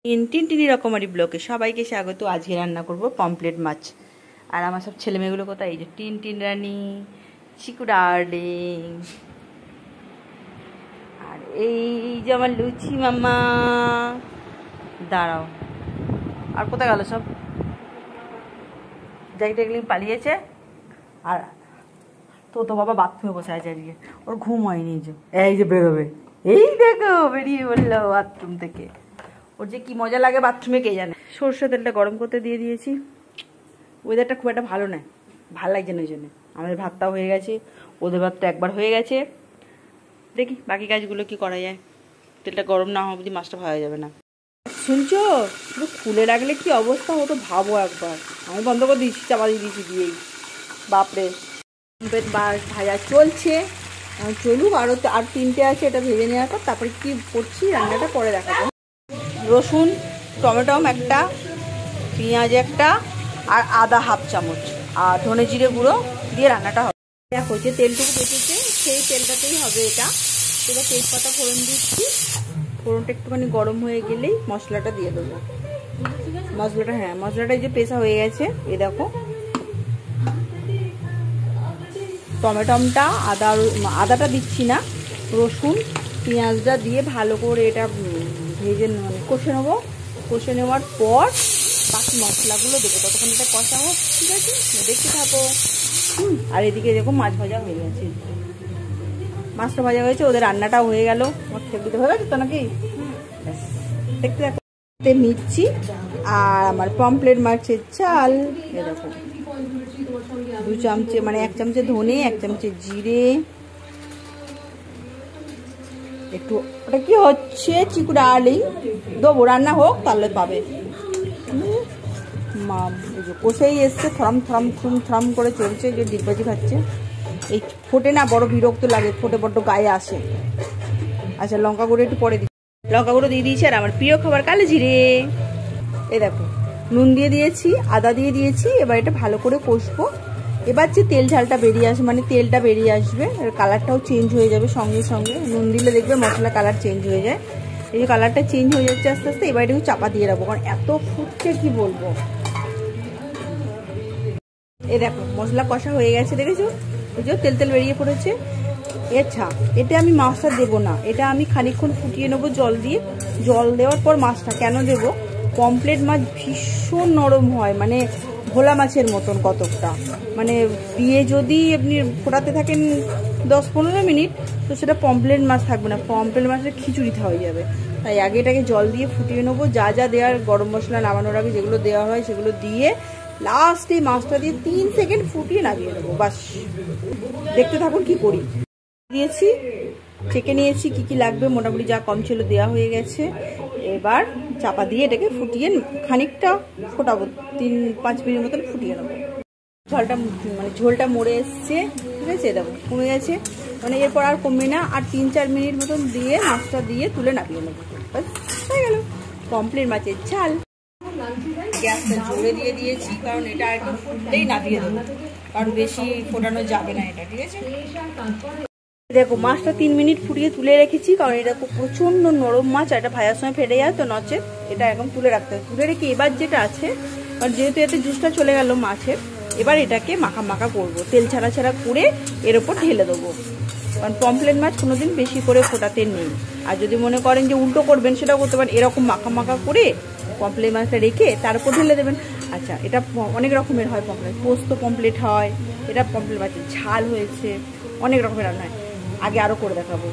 টিনটিনি রকমারি ব্লকে সবাইকে স্বাগত। আজকে রান্না করব পমফ্রেট মাছ। আর আমার সব ছেলেমেয়েগুলো কোথায়? এই যে টিনটিন রানী, চিকু ডার্লিং, আর এই যে আমার লুচি মামা। দাঁড়াও, আর কোথায় গেল সব? দেখলি পালিয়েছে। আর তো বাবা বাথরুমে বসে আছে আজকে, ওর ঘুম হয়নি। যে এই যে বেরোবে, এই দেখো বেরিয়ে বললো বাথরুম থেকে। ওর যে কি মজা লাগে বাথরুমে কে জানে। সরষে তেলটা গরম করতে দিয়ে দিয়েছি। ওয়েদারটা খুব একটা ভালো নয়, ভালো লাগছে না ওই জন্য। আমাদের ভাতটাও হয়ে গেছে, ওদের ভাতটা একবার হয়ে গেছে। দেখি বাকি কাজগুলো কি করা যায়। তেলটা গরম না হওয়া অবধি মাছটা ভাজা যাবে না। শুনছো, শুধু খুলে রাখলে কি অবস্থা হতো ভাবো একবার। আমি বন্ধ করে দিয়েছি, চাপা দিয়ে দিয়েছি দিয়েই। বাপরে, ভাজা চলছে, চলুক। আর তিনটে আছে, এটা ভেজে নেওয়ার পর তারপরে কি করছি রান্নাটা করে দেখাবো। রসুন, টমেটো একটা, পেঁয়াজ একটা, আর আদা হাফ চামচ, আর ধনে জিরে গুঁড়ো দিয়ে রান্নাটা হবে। দেখো যে তেলটুকু বেঁচেছে সেই তেলটাতেই হবে এটা। এবার তেজপাতা ফোড়ন দিচ্ছি। ফোড়নটা একটুখানি গরম হয়ে গেলেই মশলাটা দিয়ে দেবো। মশলাটা এই যে পেশা হয়ে গেছে। এই দেখো টমেটোটা, আদাটা দিচ্ছি না, রসুন পেঁয়াজটা দিয়ে ভালো করে এটা ভেজে কষে নেবো। কষে নেওয়ার পর বাকি মশলাগুলো দেবো। ততক্ষণ এটা কষা হোক, ঠিক আছে? দেখতে থাকো। আর এদিকে দেখো মাছ ভাজা হয়ে গেছে, মাছটা ভাজা হয়েছে, ওদের রান্নাটাও হয়ে গেল। দিতে হয়ে গেছে তো নাকি? দেখতে থাকো। মির্চি আর আমার পমফ্রেট মাছের চাল। এ দেখো 2 চামচে, মানে 1 চামচে ধনে, 1 চামচে জিরে, একটু ওটা কি হচ্ছে চিকু ডার্লিং দেবো। রান্না হোক তাহলে পাবে। কষেই এসছে, থরম থরম থুম থরম করে চলছে, যে ডিগবাজি খাচ্ছে। এই ফোটে না, বড় বিরক্ত লাগে, ফোটে বড্ড গায়ে আসে। আচ্ছা লঙ্কা গুঁড়ো একটু পরে দিই। লঙ্কা গুঁড়ো দিয়ে দিয়েছি। আর আমার প্রিয় খাবার কালো জিরে। এই দেখো নুন দিয়ে দিয়েছি, আদা দিয়ে দিয়েছি। এবার এটা ভালো করে কষবো। এবার যে তেল ঝালটা বেরিয়ে আসবে, মানে তেলটা বেরিয়ে আসবে, কালারটাও চেঞ্জ হয়ে যাবে সঙ্গে সঙ্গে। নুন দিলে দেখবে মশলা কালার চেঞ্জ হয়ে যায়। এই যে কালারটা চেঞ্জ হয়ে যাচ্ছে আস্তে আস্তে। এবার একটু চাপা দিয়ে রাখবো, কারণ এত ফুটছে কি বলবো। এই দেখো মশলা কষা হয়ে গেছে, দেখেছো? বুঝছো তেল বেরিয়ে পড়েছে। আচ্ছা এটা আমি মাছটা দেবো না, এটা আমি খানিকক্ষণ ফুটিয়ে নেবো জল দিয়ে। জল দেওয়ার পর মাছটা কেন দেবো? পমফ্রেট মাছ ভীষণ নরম হয়, মানে ভোলা মাছের মতন কতকটা। মানে দিয়ে যদি আপনি ফোটাতে থাকেন 10-15 মিনিট, তো সেটা পমফ্রেট মাছ থাকবে না, পমফ্রেট মাছের খিচুড়িটা হয়ে যাবে। তাই আগে এটাকে জল দিয়ে ফুটিয়ে নেবো। যা যা দেওয়ার, গরম মশলা নামানোর আগে যেগুলো দেওয়া হয় সেগুলো দিয়ে লাস্টে মাছটা দিয়ে 3 সেকেন্ড ফুটিয়ে নামিয়ে নেবো। বাস, দেখতে থাকুন কি করি। দিয়েছি, চেকে নিয়েছি কি কি লাগবে, মোটামুটি যা কম ছিল দেওয়া হয়ে গেছে। এবার চাপা দিয়ে এটাকে ফুটিয়ে খানিকটা ফোটাবো, 3-5 মিনিট মতন ফুটিয়ে নেবো। ঝোলটা মরে এসছে, ঠিক আছে? দেখো কমে গেছে, মানে এরপর আর কমবে না। আর 3-4 মিনিট মতন দিয়ে মাছটা দিয়ে তুলে নামিয়ে নেবো। বাস হয়ে গেল পমফ্রেট মাছের ঝাল। গ্যাসটা জোরে দিয়ে দিয়েছি, কারণ এটা একটু ফুটলেই নামিয়ে দেবো, কারণ বেশি ফোটানো যাবে না এটা, ঠিক আছে? দেখো মাছটা 3 মিনিট ফুটিয়ে তুলে রেখেছি, কারণ এটা প্রচন্ড নরম মাছ, এটা ভাজার সময় ফেটে যায়, তো নচে এটা একদম তুলে রাখতে হবে। তুলে রেখে এবার যেটা আছে, কারণ যেহেতু এতে জুসটা চলে গেল মাছের, এবার এটাকে মাখা করবো, তেল ছাড়া করে এর ওপর ঢেলে দেবো। কারণ পমফ্রেট মাছ কোনোদিন বেশি করে ফোটাতে নেই। আর যদি মনে করেন যে উল্টো করবেন, সেটাও করতে পারেন। এরকম মাখা করে পমফ্রেট মাছটা রেখে তার উপর ঢেলে দেবেন। আচ্ছা এটা অনেক রকমের হয় পমফ্রেট, পোস্ত পমফ্রেট হয়, এটা পমফ্রেট মাছের ঝাল হয়েছে, অনেক রকমের রান্না হয়। আগে আরও করে দেখাবো।